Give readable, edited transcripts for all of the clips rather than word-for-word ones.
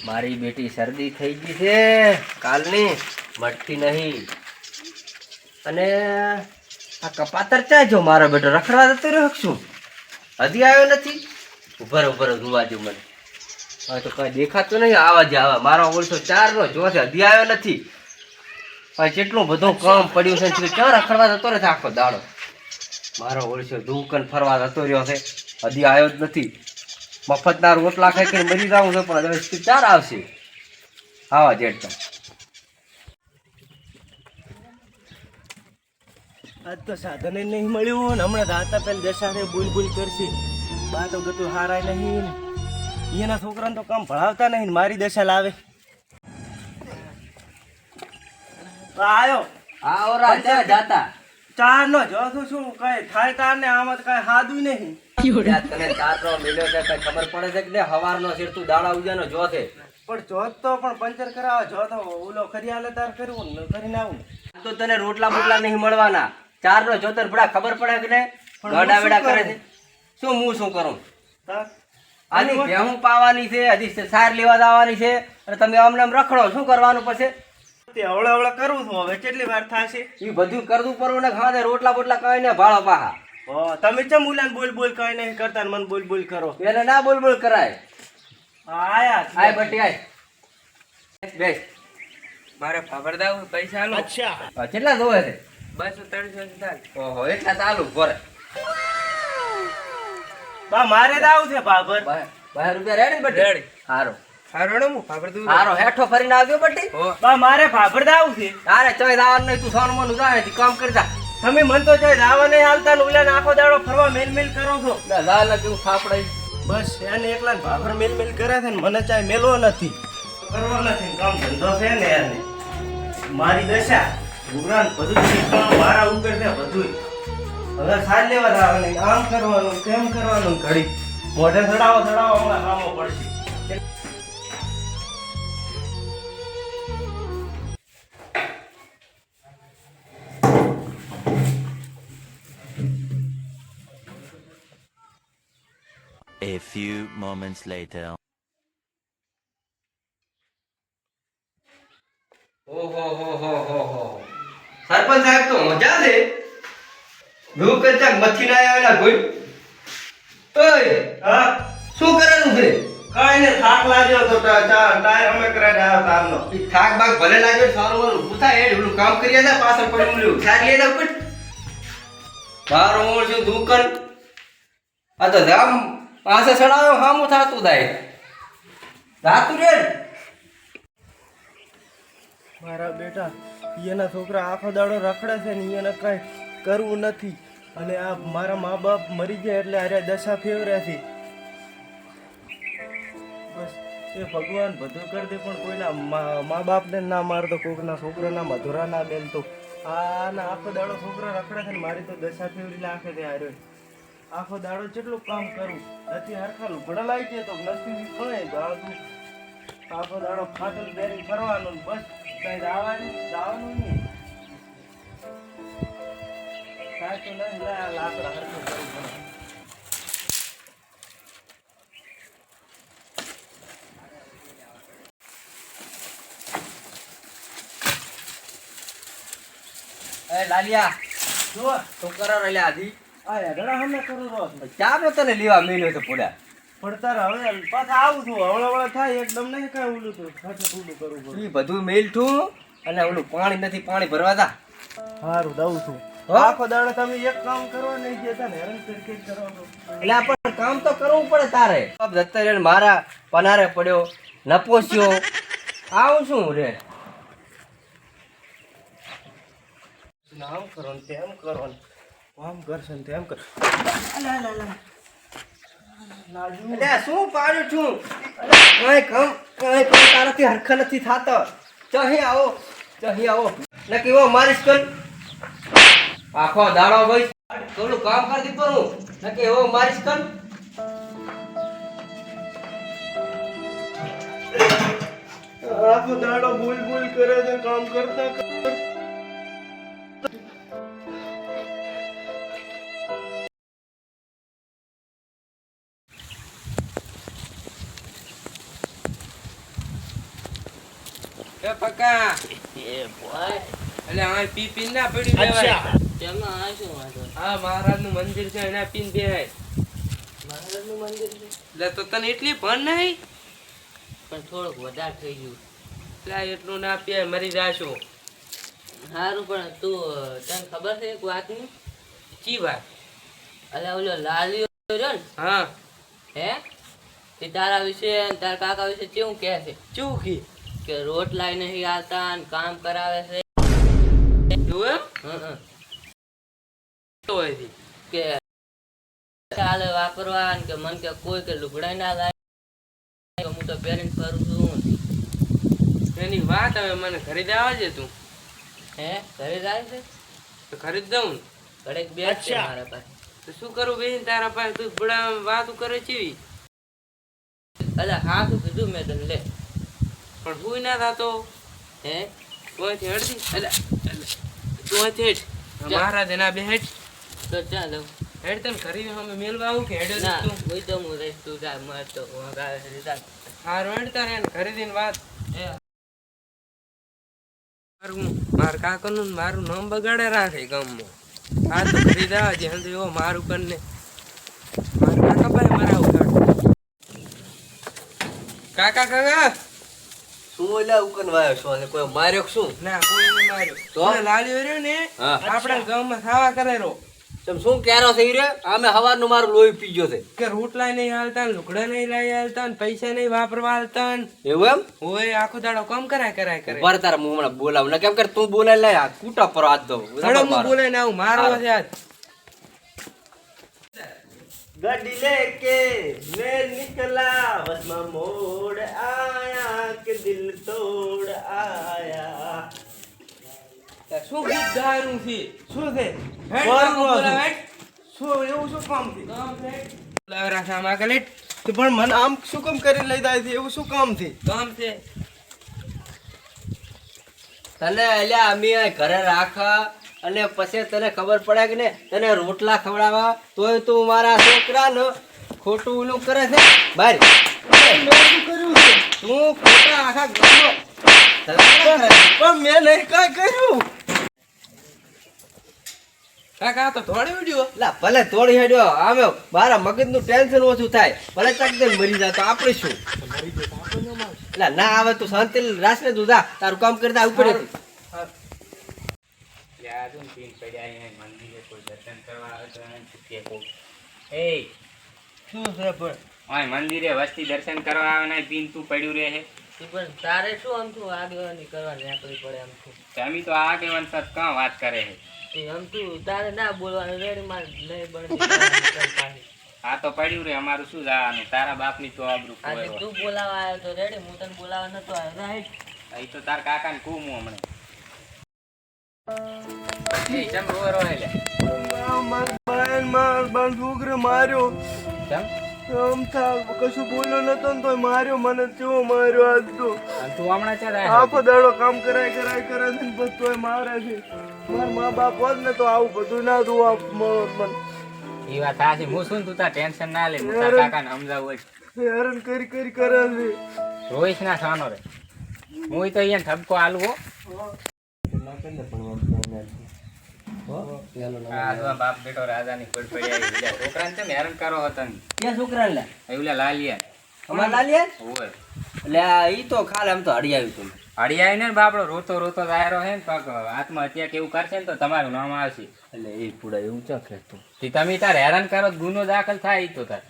મારી બેટી શરદી થઈ ગઈ છે કાલની, મટતી નહીં. અને આ કપાતર ચાય જો મારો બેટો રખડવા જતો રહ્યો શું હજી આવ્યો નથી. ઉભર જોવા જો મને. હવે તો કઈ દેખાતું નહીં. આવા જ આવા મારો ઓળસો 4 નો જોશે હજી આવ્યો નથી. હવે કેટલું બધું કામ પડ્યું છે ક્યાં રખડવા જતો રહે આખો દાડો. મારો ઓળસો દુકાન ફરવા જતો રહ્યો છે હજી આવ્યો જ નથી. મફતના રોટલા ખાઈ કરીને મરી જાઉં છે પણ હવે 4 આવશે. આવા જેટતા આજ તો સાધન નહીં મળ્યું ને હમણાં દાતા પેલા દશાને બોલ કરશે. બા તો ગતું હારાય નહીં. એના છોકરાને તો કામ ભણાવતા નહીં. મારી દશા લાવે. આવ્યો આવો રાજા જાતા 4 નો જો શું કઈ થાય તાર ને આમાં કઈ હાદું નહીં. તને 4 નો મિલ્યો છે કઈ ખબર પડે છે કે હવારનો શેર તું દાડા ઉજાનો જો છે પણ જોત તો પણ પંચર કરાવે જો તો ઓલો ખરી હાલે તાર કરવું ને કરીને આવું. તો તને રોટલા બોટલા નહીં મળવાના. 4 નો જોતર બડા ખબર પડે કે ને ગડા વેડા કરે છે. શું હું શું કરું? આની ભેહું પાવાની છે, હજી સાર લેવા જવાની છે અને તમે આમને આમ રખડો. શું કરવાનું પછી? તે હવળા કરું છું. હવે કેટલી વાર થશે? એ બધું કરવું પડવું ને ખાવા રોટલા બોટલા કઈ ને ભાળો પાહા. તમે ચમ ઉલાન બોલ કઈ નહીં કરતા ને મને બોલ કરો. એને ના બોલ કરાય. આયા આય બટી આય બેસ. મારે ફાફર દાવ પૈસા આલો. અચ્છા કેટલા જોવે છે? 200-300 ચાલ. ઓહો એટલા ચાલુ ભરે. બા મારે દાવ છે બાબર. 2 રૂપિયા રેડી બટી? રેડી. હારો હારો હું ફાફર દઉં. હારો હેઠો ફરીને આવજો બટી. બા મારે ફાફર દાવ છે. તારે ચોય દાવાનું નહીં. તું સોનમોનું જાય કામ કરતા. તમે મન તો ચાય દાવા નહીં હાલતા ને ઉલાને આખો દાડો ફરવા મેલ કરો છો. લાલ કેવું ફાફડાઈ. બસ એને એકલા ભાભર મેલ કરે છે ને મને ચાય મેલવો નથી. કરવો નથી કામ ધંધો છે ને યાર. મારી દશા ગુરાન બધું શીખવાનું મારા ઉપર છે બધું. હવે સાજ લેવા દાવાની આમ કરવાનું તેમ કરવાનું ઘડી મોઢે ચડાવો હમણાં કામો પડશે. A few moments later. ઓહો સરપંચ સાહેબ તો મજા છે. ધૂપ કરતા મથી ના આવેલા કોઈ. ઓય હા શું કરવાનું છે? કાઈ ને થાક લાગ્યો તો ટાયર અમે કરાય આવ્યો તારનો. ઈ થાક બાગ ભલે લાગ્યો સારું મારું ઉઠા હેડ ઓલું કામ કરી હતા પાછળ પડી મળ્યું સાર લઈ જાવ પટ. મારો મોળ છું દુકાન. આ તો જામ પાસે ચડાવ્યો હામું થાતું દાય. જાતું રે. મારા બેટા એના છોકરા આખો દાડો રખડે છે ને એને કઈ કરવું નથી. અને આ મારા મા બાપ મરી ગયા એટલે અરે દશા ફેવર્યા છે. બસ એ ભગવાન બધું કરી દે પણ કોઈના મા બાપને ના મારતો, કોઈકના છોકરાના મધુરા ના બેન તો આના આખો દાડો છોકરા રખડે છે ને મારી તો દશા ફેવરી નાખે છે. હારે આખો દાડો કેટલું કામ કરું નથી હરખા લુગડા લાવી છે તો નથી પડે ગાળતું. આખો દાડો ફાટલ બેરી ફરવાનું બસ કઈ દાવાનું નહીં. સાચું નહીં લાકડા હરખું કરવું પડે. એ લાલિયા જો તો કરો રે આધી. આ હેડડા હમને કરું રહો ચા મે તને લેવા મેલ્યો છે પોડા. પડતા હવે પાછા આવું છું હવળા થાય એકદમ નહીં કઈ ઓલું તો પાછું ઊંડું કરવું પડે. ઈ બધું મેલ ઠું અને ઓલું પાણી નથી પાણી ભરવા જા. સારું દઉં છું. આખો દાડો તમે એક કામ કરવા નહીં જતા ને હેરાન કરી કરો છો. એટલે આપણે કામ તો કરવું પડે તારે. દત્તરેણ મારા પનારે પડ્યો નપોસ્યો આવું શું રે. આમ કરો ને તેમ કરો ને આમ કરશે ને તેમ કર. એટલે શું પાડ્યું છું? કઈ કામ તારાથી હરખા નથી થાતો. ચહી આવો ને કેવો મારીશ કર આખો દાડો ભાઈ થોડું કામ કરી દીધું હું ને કે એવો મારીશ કર. આખો દાડો બોલ કરે છે કામ કરતા એ પક્કા એટલે આ પી પીન ના પડ્યું લેવાય. તેમાં આ શું વાંધો? હા મહારાજનું મંદિર છે એના પીન બેહાય. મહારાજનું મંદિર છે એટલે તો તને એટલી ભણ નહીં. પણ થોડુંક વધારે થઈ ગયું. એટલે એટલું ના પીએ મરી જાશો. સારું પણ તું તને ખબર છે એક વાતની? ચી વાત? અલ્યા ઓલો લાલિયો રહ્યો ને, હા હે તે તારા વિશે અને તારા કાકા વિશે કેવું કહે છે ચૂકી કે રોટલા નહીં આવતા ને કામ કરાવે છે. તું એમ હં. તો હોય કે ચાલે વાપરવા ને કે મન કે કોઈ કે લુગડાઈ ના લાય હું તો પહેરીને ફરું છું. એની વાત હવે મને ખરીદવા આવજે તું. હે ઘરે જાય છે તો ખરીદ દઉં ને. ઘડેક બે છે મારા પાસે. તો શું કરું બેન તારા પાસે? તું બડા વાતો કરે ચીવી અલ્યા હા શું કીધું મેં તને લે. પણ હું ના થતો. હે તું અહીંથી હટતી. તું અહીંથી હેઠ. મહારાજ એના બે હેઠ તો ચાલ દઉં. હેઠ તને ખરીદ અમે મેલવા આવું કે હેડ્યો ના તું? હું તો હું રહીશ તું જા મર તો વગાડે છે રીતા. હારું હેડ તારે એને ખરીદીને વાત. મારા કાકાનું ને મારું નામ બગાડે રાખે ગામમાં. આ તો ખરીદા જે હંધે એવો મારું કરીને મારા કાકા ભાઈ મારા ઉગાડ. કાકા કાકા શું ઓલા ઉકન વાયો છો અને કોઈ માર્યો કે શું? ના કોઈ નહીં માર્યો. તો? ઓલો લાલ્યો રહ્યો ને હા. આપણા ગામમાં ખાવા કરેલો તમ શું ક્યારો થઈ રે? આમે હવારનું મારું લોહી પી ગયો છે. કે રોટલા નહીં હાલતા ને લુગડા નહીં લઈ હાલતા ને પૈસા નહીં વાપરવા હાલતા ને એવું એમ? હોય આખો દાડો કામ કરાય કરે. ઉભા રહે તારા હું હમણાં બોલાવું ને કેમ કે તું બોલાય લે આ કૂટા પર હાથ દઉં. હળો હું બોલે ને આવું મારો છે આજ. ગાડી લેકે મેં નિકલા વસમાં મોડ આયા કે દિલ તોડ આયા. શું ગીત ગાવાનું છે? શું છે? હેડ બોલ, કાકો બોલ. બોલાવ, હેડ. શું એવું શું કામ થી? કામ છે. બોલાવ રાખ આમ આગળ હેડ. તો પણ મને આમ શું કામ કરી લઈ જાય છે? એવું શું કામ થી? કામ છે. તને અલ્યા અમે ઘરે રાખ અને પછી તને ખબર પડે કે ને તને રોટલા ખવડાવવા તોય તું મારા છોકરા ને ખોટું ઓલું કરે છે. બાર તું ખોટા આખા ગામનો પણ મેં નહીં કાંઈ કર્યું. કાકા આ તો થોડી ઉડ્યો. લા ભલે તોડી હેડ્યો આમે મારા મગજનું ટેન્શન ઓછું થાય. ભલે ચકદે મરી જાય તો આપણે શું? લા ના આવે તો શાંતિ રાસને તું જા તારું કામ કરતા ઉપર શું છે પણ? મંદિરે વસ્તી દર્શન કરવા આવે ને પીન તું પડ્યું રહે. તું પણ તારે શું આમ તું આગેવાની કરવા નીકળી પડે આમ તું. તમે તો આ કે વંશત કાં વાત કરે છે? તે આમ તું તારે ના બોલવાનું રેડી માં નહીં બને. આ તો પડ્યું રે અમારું શું જવાનું? તારા બાપની તો આબરૂ આજે ખોવાય. તું બોલાવા આવ્યો તો રેડી હું તને બોલાવા નતો આવ્યો રાઈટ. અહીં તો તાર કાકાને કહું હું હમણાં. એ ચમ રોવે રોવે લે? મારા છોકરે માર્યો. ચમ? આમ થા કશું બોલ્યો નતો ને તોય માર્યો મને. કેવો માર્યો આજ તો. અને તું હમણાં ચાલ આખો દાડો કામ કરાય કરે છે ને બસ તોય મારે છે. મારા મા બાપ હોત ને તો આવું બધું ના જોવા મળો મને. એ વાત સાચી. હું શું તું તાર ટેન્શન ના લે. હું તાર કાકાને સમજાવું જ. હેરાન કરી કરે છે. રોઈશ ના સાનો રે. હું તો અહીંયા ઠપકો આલવો. આ જો બાપ બેટો રાજાની કોડ પડી આવી. બીજા છોકરાને છે ને હેરાન કરો હતા ને. ક્યાં છોકરા લે એવું લાલિયા અમાર લાલિયા હોય. એટલે ઈ તો ખાલી આમ તો હડી આવ્યું તું. હળિયાઈ ને બાપડો રોતો રોતો દાયરો હે ને પગ આત્મહત્યા કે એવું કરશે ને તો તમારું નામ આવશે. એટલે એ પૂડા એવું ચા કહેતો તે તમે તાર હેરાન કરો તો ગુનો દાખલ થાય ઈ તો તાર.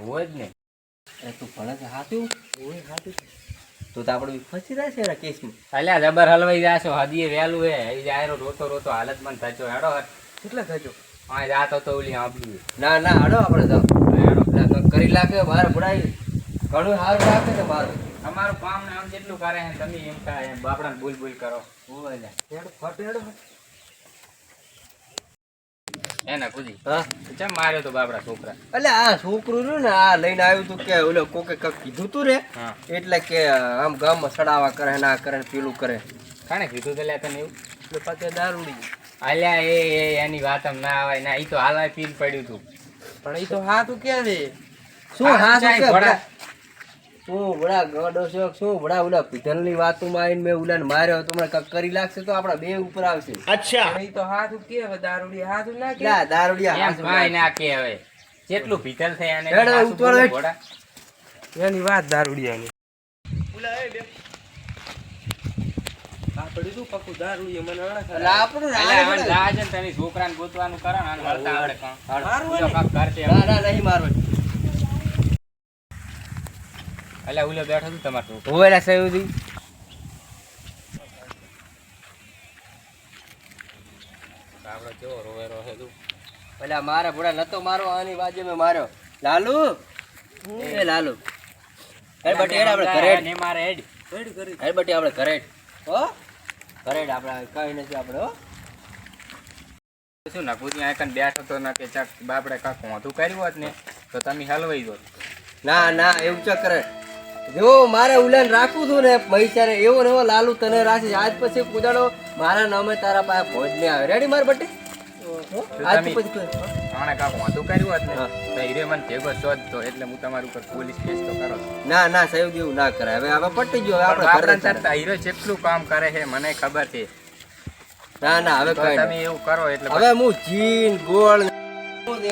હોય જ ને. એ તું ભણે છે હાથું ઓય હાથું તો આપણે ફસી રહ્યા છે એના કેસમાં. અલ્યા જબર હલવાઈ જાશો. હદીએ વહેલું હે. એ દાયરો રોતો રોતો હાલત મન થજો. હેડો કેટલા થજો? હા જાતો તો ઓલી આંબલી ના ના હાડો આપણે જાવ હેડો. કરી લાગે મારે ભણાઈ ઘણું સારું લાગે છે મારું. અમારું કામ ને આમ જેટલું કરે છે તમે એમ થાય એમ બાપડાને બોલ બોલ કરો. ઓય લે હેડો ફટ હેડો. એના કુદી હા ચમ માર્યો તો બાપડા છોકરા? એટલે આ છોકરું રહ્યું ને આ લઈને આવ્યું તું કે ઓલો કોકે કક કીધું તું રે હા એટલે કે આમ ગામમાં સડાવા કરે ના કરે ને પેલું કરે કાણે કીધું તો લે તને એવું? એટલે પાછે દારૂડી અલ્યા એ એની વાત ના આવે ના. ઈ તો હાલવા પીન પડ્યું તું. પણ એ તો હાથ ક્યાં છે? શું હા શું કે ઘોડા? શું વડા ગોડો શોખ શું વડા ઓલા પીધલની વાતોમાં આવીને મેં ઉલાને માર્યો તો મને કંઈક કરી લાગશે તો આપણા બે ઉપર આવશે એ તો હાથ કે હવે દારૂડી હાથ ના કે લા દારૂડિયા એમ હાથ કાંઈ ના કે હવે જેટલું ભીતલ થાય આને હેડ હવે સાસુ ઉતાવળ બોલે હેડ. ઘોડા. એની વાત દારૂડિયાની ઉલા એ બે આપડી શું પકું દારૂડિયા મને અડે એટલે આપણું એટલે રાહ હવે પડે. જા છે ને તમે છોકરાને ગોતવાનું કરો ને આને હળતા આવડે કાં. મારવું ઉલો ને? કાંક કરશે ના ના નહીં મારવા એટલે ઉલો બેઠો છું તમારે છોકરો. હોવેલા સયુદી આપણો કેવો રોવેરો છે તું. પેલા મારા ભોળા નતો મારો આની બાજુ મેં માર્યો લાલુ એ લાલુ હેડ બટી હેડ આપણે ઘરે હેડ. ને મારે હેડ. હેડ બટી આપણે ઘરે હેડ. હો ઘરે હેડ આપણે કઈ નથી આપણે હો શું નકું ત્યાં એકન બેઠો તો ના કે ચાક બાપડે કાંક મોઢું કર્યું હોત ને તો તમે હલવાઈ દો. ના ના એવું ચક કરે જો મારે ઉલાન રાખવું હતું ને પૈસા એવો ને એવો લાલુ તને રાખીશ આજ પછી કુદાડો મારા નામે તારા પાસે ભોજ નહીં આવે રેડી માર બટી આજ તમે- પછી આણે કાંક મોઢું કર્યું હોત ને હા. તો હીરે મને ભેગો શોધતો એટલે હું તમારા ઉપર પોલીસ કેસ તો કરો છું. ના ના સહયોગ એવું ના કરાય હવે હવે પટી ગયો હવે પણ આપણે ઘરે બાપડાને ચાલતા હીરો જેટલું કામ કરે છે મને ખબર છે. ના ના હવે તો કઈ તમે નહીં એવું કરો એટલે હવે હું જીન ગોળ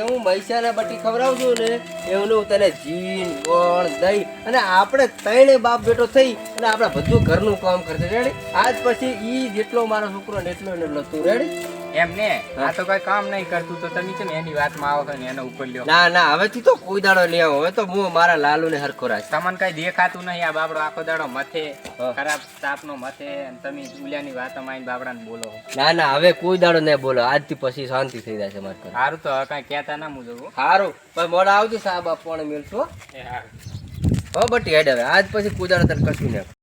હું મૈસાને બટી ખવડાવું છું ને એવું હું તને જીન ગોળ દહીં અને આપણે ત્રણે બાપ બેટો થઈ અને આપણે બધું ઘરનું કામ કરશે રેડી આજ પછી ઈ જેટલો મારો છોકરો ને એટલો ને એટલો તું રેડી એમ ને આ તો કઈ કામ નહીં કરતું તો તમે છે ને એની વાતમાં આવો છો ને એનો ઉપર લ્યો. ના ના હવેથી તો કોઈ દાડો નહીં આવો હવે તો હું મારા લાલુ ને હરખો રાખ તમને કઈ દેખાતું નહીં આ બાપડો આખો દાડો મથે હા. ખરાબ તાપનો મથે અને તમે ઉલિયાની વાતમાં આવીને બાપડાને બોલો. ના ના હવે કોઈ દાડો નહીં બોલો આજથી પછી શાંતિ થઈ જશે મારે ઘરે. સારું તો હવે કઈ કહેતા ના હું જોઉં. સારું પણ મોડા આવજો સાહેબ આપવાને મેળશો હો બટી હેડ હવે આજ પછી કોઈ દાડો તને કશું નહીં